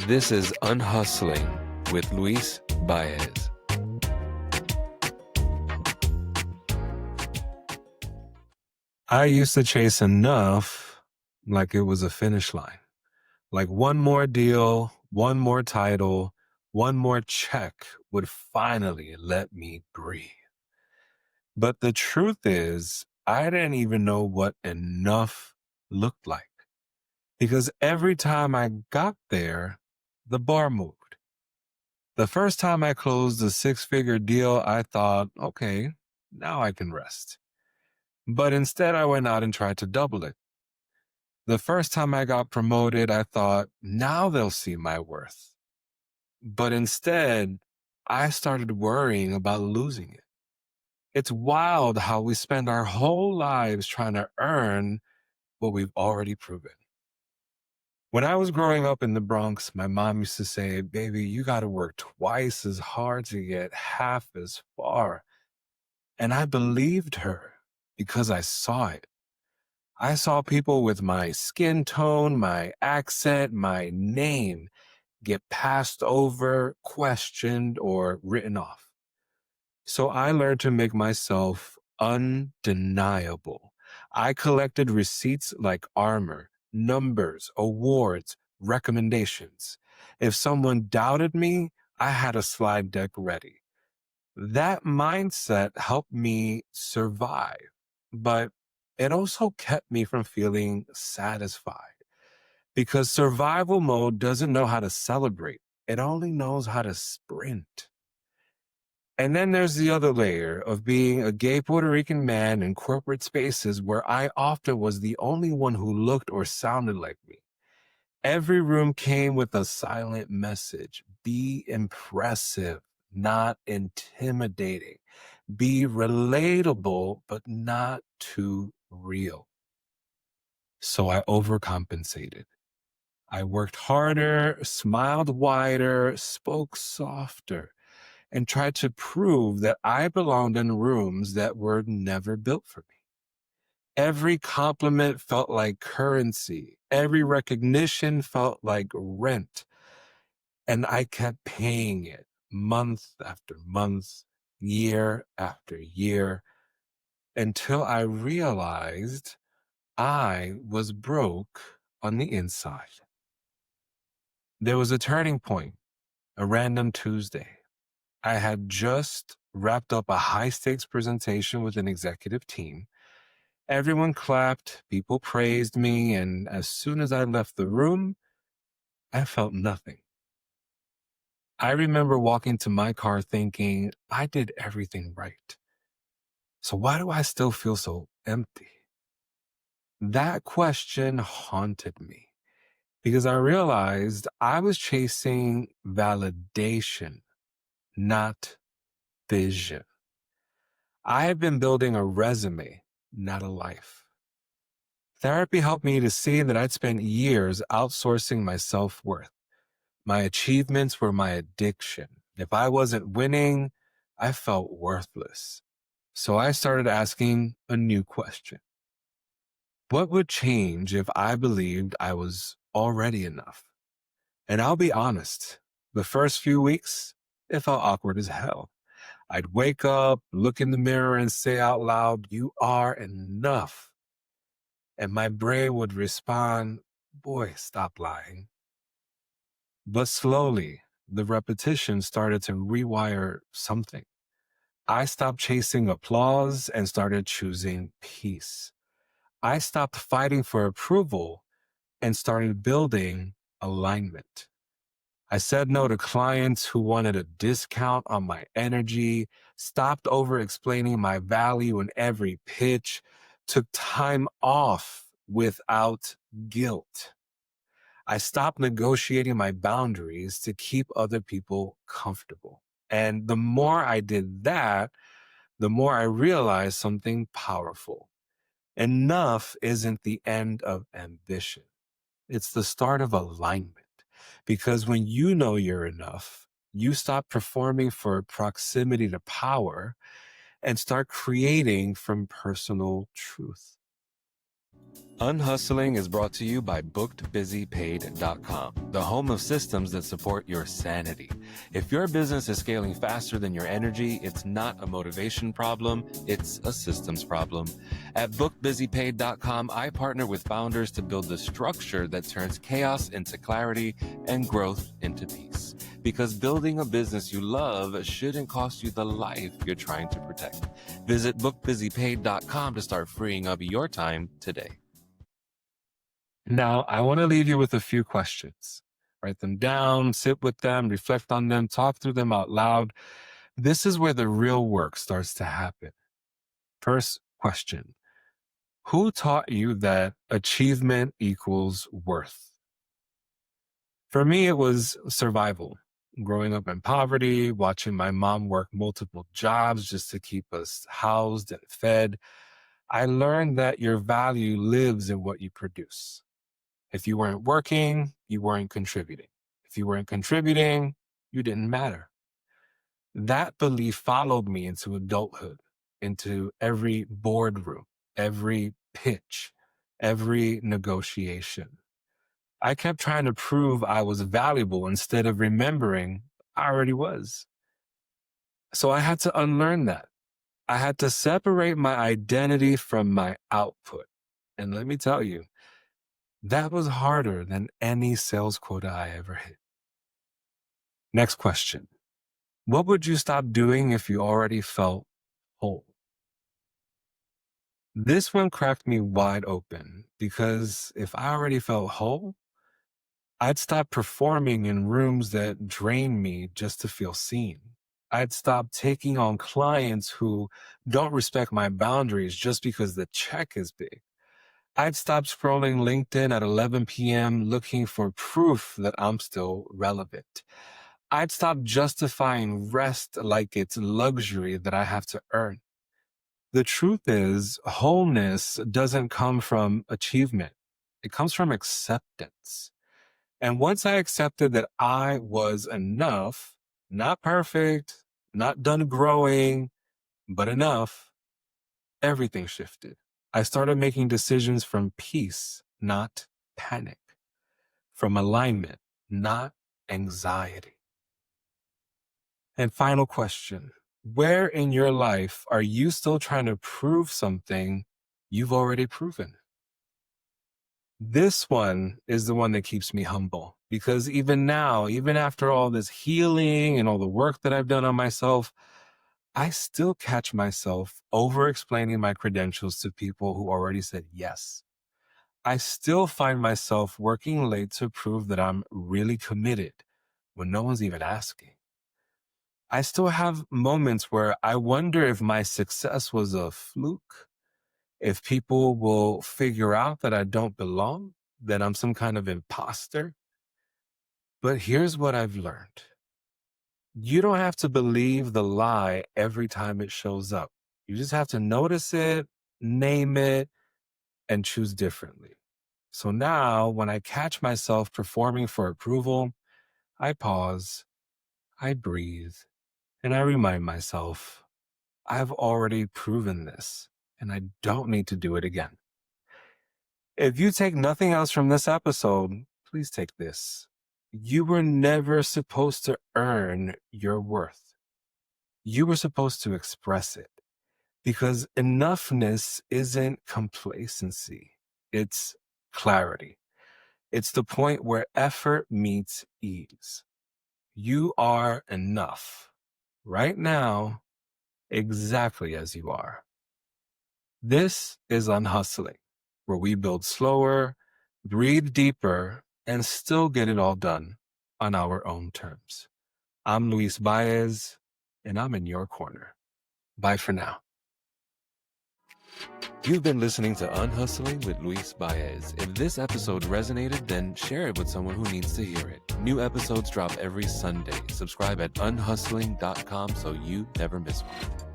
This is Unhustling with Luis Baez. I used to chase enough like it was a finish line. Like one more deal, one more title, one more check would finally let me breathe. But the truth is, I didn't even know what enough looked like because every time I got there, the bar moved. The first time I closed a six-figure deal, I thought, okay, now I can rest. But instead, I went out and tried to double it. The first time I got promoted, I thought, now they'll see my worth. But instead, I started worrying about losing it. It's wild how we spend our whole lives trying to earn what we've already proven. When I was growing up in the Bronx, my mom used to say, baby, you got to work twice as hard to get half as far. And I believed her because I saw it. I saw people with my skin tone, my accent, my name get passed over, questioned, or written off. So I learned to make myself undeniable. I collected receipts like armor, numbers, awards, recommendations. If someone doubted me, I had a slide deck ready. That mindset helped me survive, but it also kept me from feeling satisfied because survival mode doesn't know how to celebrate. It only knows how to sprint. And then there's the other layer of being a gay Puerto Rican man in corporate spaces where I often was the only one who looked or sounded like me. Every room came with a silent message. Be impressive, not intimidating. Be relatable, but not too real. So I overcompensated. I worked harder, smiled wider, spoke softer, and tried to prove that I belonged in rooms that were never built for me. Every compliment felt like currency. Every recognition felt like rent. And I kept paying it month after month, year after year, until I realized I was broke on the inside. There was a turning point, a random Tuesday. I had just wrapped up a high-stakes presentation with an executive team. Everyone clapped, people praised me, and as soon as I left the room, I felt nothing. I remember walking to my car thinking, I did everything right. So why do I still feel so empty? That question haunted me because I realized I was chasing validation, not vision. I had been building a resume, not a life. Therapy helped me to see that I'd spent years outsourcing my self-worth. My achievements were my addiction. If I wasn't winning, I felt worthless. So I started asking a new question. What would change if I believed I was already enough? And I'll be honest, the first few weeks, it felt awkward as hell. I'd wake up, look in the mirror and say out loud, you are enough. And my brain would respond, boy, stop lying. But slowly, the repetition started to rewire something. I stopped chasing applause and started choosing peace. I stopped fighting for approval and started building alignment. I said no to clients who wanted a discount on my energy, stopped over explaining my value in every pitch, took time off without guilt. I stopped negotiating my boundaries to keep other people comfortable. And the more I did that, the more I realized something powerful. Enough isn't the end of ambition. It's the start of alignment. Because when you know you're enough, you stop performing for proximity to power and start creating from personal truth. Unhustling is brought to you by bookedbusypaid.com, the home of systems that support your sanity. If your business is scaling faster than your energy, it's not a motivation problem, it's a systems problem. At bookedbusypaid.com, I partner with founders to build the structure that turns chaos into clarity and growth into peace. Because building a business you love shouldn't cost you the life you're trying to protect. Visit bookbusypaid.com to start freeing up your time today. Now, I want to leave you with a few questions. Write them down, sit with them, reflect on them, talk through them out loud. This is where the real work starts to happen. First question: who taught you that achievement equals worth? For me, it was survival. Growing up in poverty, watching my mom work multiple jobs just to keep us housed and fed, I learned that your value lives in what you produce. If you weren't working, you weren't contributing. If you weren't contributing, you didn't matter. That belief followed me into adulthood, into every boardroom, every pitch, every negotiation. I kept trying to prove I was valuable instead of remembering I already was. So I had to unlearn that. I had to separate my identity from my output. And let me tell you, that was harder than any sales quota I ever hit. Next question: what would you stop doing if you already felt whole? This one cracked me wide open because if I already felt whole, I'd stop performing in rooms that drain me just to feel seen. I'd stop taking on clients who don't respect my boundaries just because the check is big. I'd stop scrolling LinkedIn at 11 p.m. looking for proof that I'm still relevant. I'd stop justifying rest like it's luxury that I have to earn. The truth is, wholeness doesn't come from achievement. It comes from acceptance. And once I accepted that I was enough, not perfect, not done growing, but enough, everything shifted. I started making decisions from peace, not panic, from alignment, not anxiety. And final question: where in your life are you still trying to prove something you've already proven? This one is the one that keeps me humble because even now, even after all this healing and all the work that I've done on myself, I still catch myself over explaining my credentials to people who already said yes. I still find myself working late to prove that I'm really committed when no one's even asking. I still have moments where I wonder if my success was a fluke, if people will figure out that I don't belong, that I'm some kind of imposter. But here's what I've learned: you don't have to believe the lie every time it shows up. You just have to notice it, name it, and choose differently. So now when I catch myself performing for approval, I pause, I breathe, and I remind myself, I've already proven this, and I don't need to do it again. If you take nothing else from this episode, please take this. You were never supposed to earn your worth. You were supposed to express it, because enoughness isn't complacency. It's clarity. It's the point where effort meets ease. You are enough right now, exactly as you are. This is Unhustling, where we build slower, breathe deeper, and still get it all done on our own terms. I'm Luis Baez, and I'm in your corner. Bye for now. You've been listening to Unhustling with Luis Baez. If this episode resonated, then share it with someone who needs to hear it. New episodes drop every Sunday. Subscribe at unhustling.com so you never miss one.